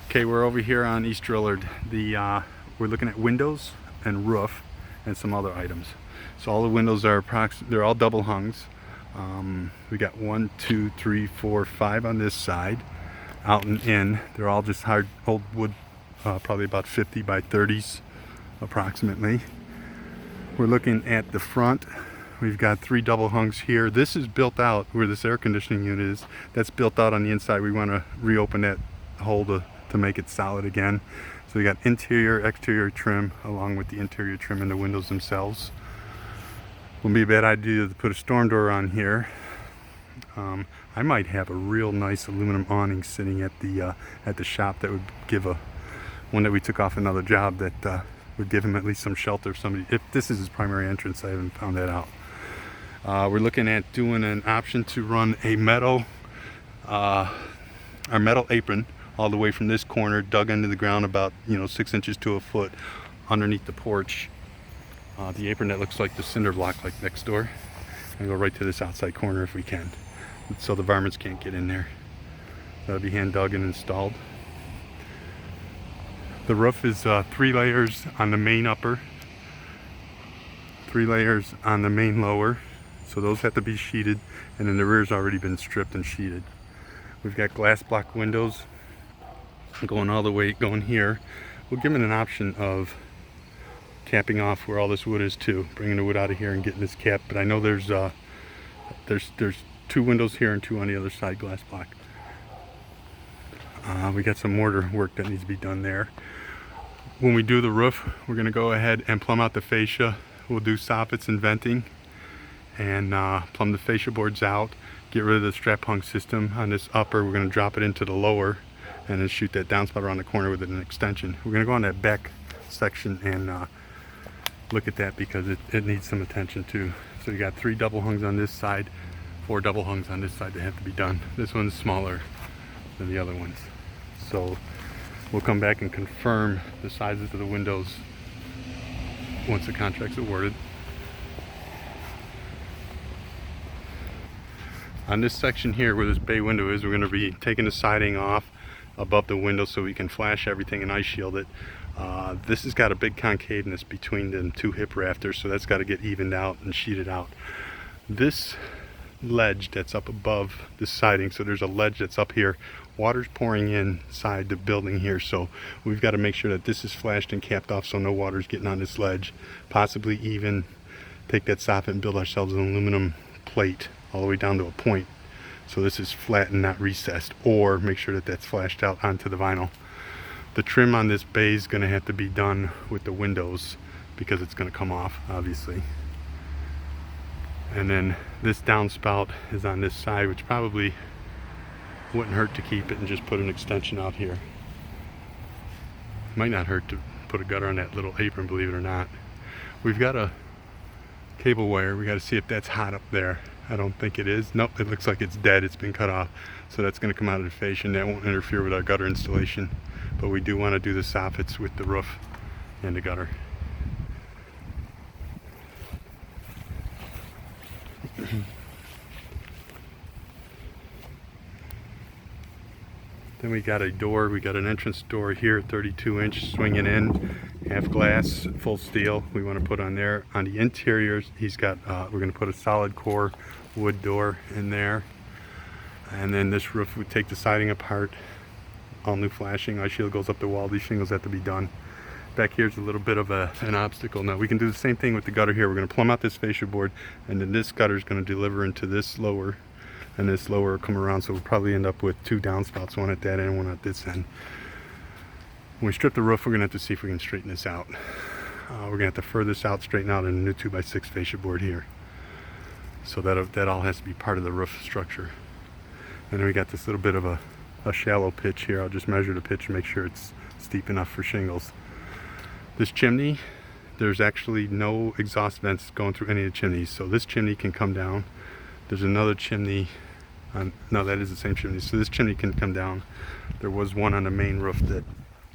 Okay, we're over here on East Drillard. We're looking at windows and roof and some other items. So all the windows are they're all double hungs. We got 1, 2, 3, 4, 5 on this side, out and in. They're all just hard old wood, probably about 50 by 30s approximately. We're looking at the front. We've got 3 double hungs here. This is built out where this air conditioning unit is. That's built out on the inside. We want to reopen that hole to make it solid again. So we got interior, exterior trim along with the interior trim and the windows themselves. Wouldn't be a bad idea to put a storm door on here. I might have a real nice aluminum awning sitting at the shop that would give one that we took off another job that would give him at least some shelter. If this is his primary entrance, I haven't found that out. We're looking at doing an option to run a our metal apron all the way from this corner, dug into the ground about 6 inches to a foot underneath the porch. The apron that looks like the cinder block like next door, and go right to this outside corner if we can, so the varmints can't get in there. That'll be hand dug and installed. The roof is 3 layers on the main upper, 3 layers on the main lower, so those have to be sheeted, and then the rear's already been stripped and sheeted. We've got glass block windows going all the way, going here. We'll give it an option of capping off where all this wood is too, bringing the wood out of here and getting this cap. But I know there's 2 windows here and 2 on the other side, glass block. We got some mortar work that needs to be done there. When we do the roof, we're going to go ahead and plumb out the fascia. We'll do soffits and venting and plumb the fascia boards out, get rid of the strap hung system on this upper. We're going to drop it into the lower and then shoot that downspout around the corner with an extension. We're going to go on that back section and look at that because it needs some attention too. So you got 3 double hungs on this side, 4 double hungs on this side that have to be done. This one's smaller than the other ones. So we'll come back and confirm the sizes of the windows once the contract's awarded. On this section here where this bay window is, we're going to be taking the siding off above the window so we can flash everything and ice shield it. This has got a big concaveness between the 2 hip rafters, so that's got to get evened out and sheeted out. This ledge that's up above this siding, so there's a ledge that's up here, water's pouring inside the building here, so we've got to make sure that this is flashed and capped off so no water's getting on this ledge. Possibly even take that soffit and build ourselves an aluminum plate all the way down to a point so this is flat and not recessed, or make sure that that's flashed out onto the vinyl. The trim on this bay is going to have to be done with the windows because it's going to come off obviously. And then this downspout is on this side, which probably wouldn't hurt to keep it and just put an extension out here. Might not hurt to put a gutter on that little apron, believe it or not. We've got a cable wire. We got to see if that's hot up there. I don't think it is. Nope, it looks like it's dead. It's been cut off. So that's going to come out of the fascia and that won't interfere with our gutter installation. But we do want to do the soffits with the roof and the gutter. Then we got a door. We got an entrance door here, 32-inch, swinging in, half glass, full steel. We want to put on there. On the interiors, he's got. We're going to put a solid core wood door in there. And then this roof, we take the siding apart. All new flashing. Ice shield goes up the wall. These shingles have to be done. Back here's a little bit of an obstacle. Now we can do the same thing with the gutter here. We're going to plumb out this fascia board, and then this gutter is going to deliver into this lower. And this lower will come around, so we'll probably end up with 2 downspouts, one at that end, one at this end. When we strip the roof, we're going to have to see if we can straighten this out. We're going to have to further this out, straighten out in a new 2x6 fascia board here. So that all has to be part of the roof structure. And then we got this little bit of a shallow pitch here. I'll just measure the pitch and make sure it's steep enough for shingles. This chimney, there's actually no exhaust vents going through any of the chimneys, so this chimney can come down. There's another chimney. No, that is the same chimney. So this chimney can come down. There was one on the main roof that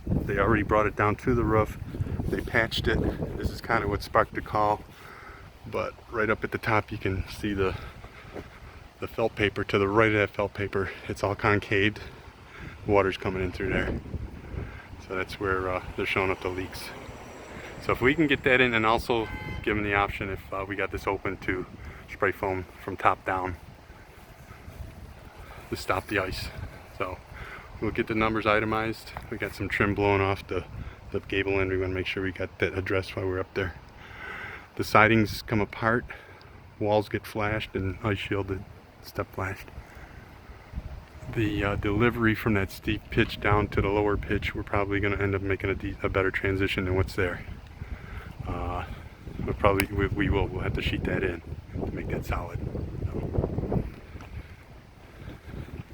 they already brought it down to the roof. They patched it. This is kind of what sparked the call. But right up at the top, you can see the felt paper. To the right of that felt paper, it's all concaved. Water's coming in through there. So that's where they're showing up the leaks. So if we can get that in, and also give them the option, if we got this open, to spray foam from top down to stop the ice. So we'll get the numbers itemized. We got some trim blowing off the gable end. We want to make sure we got that addressed while we're up there. The sidings come apart, walls get flashed and ice shielded, step flashed. The delivery from that steep pitch down to the lower pitch, we're probably going to end up making a better transition than what's there. We'll have to sheet that in to make that solid. So.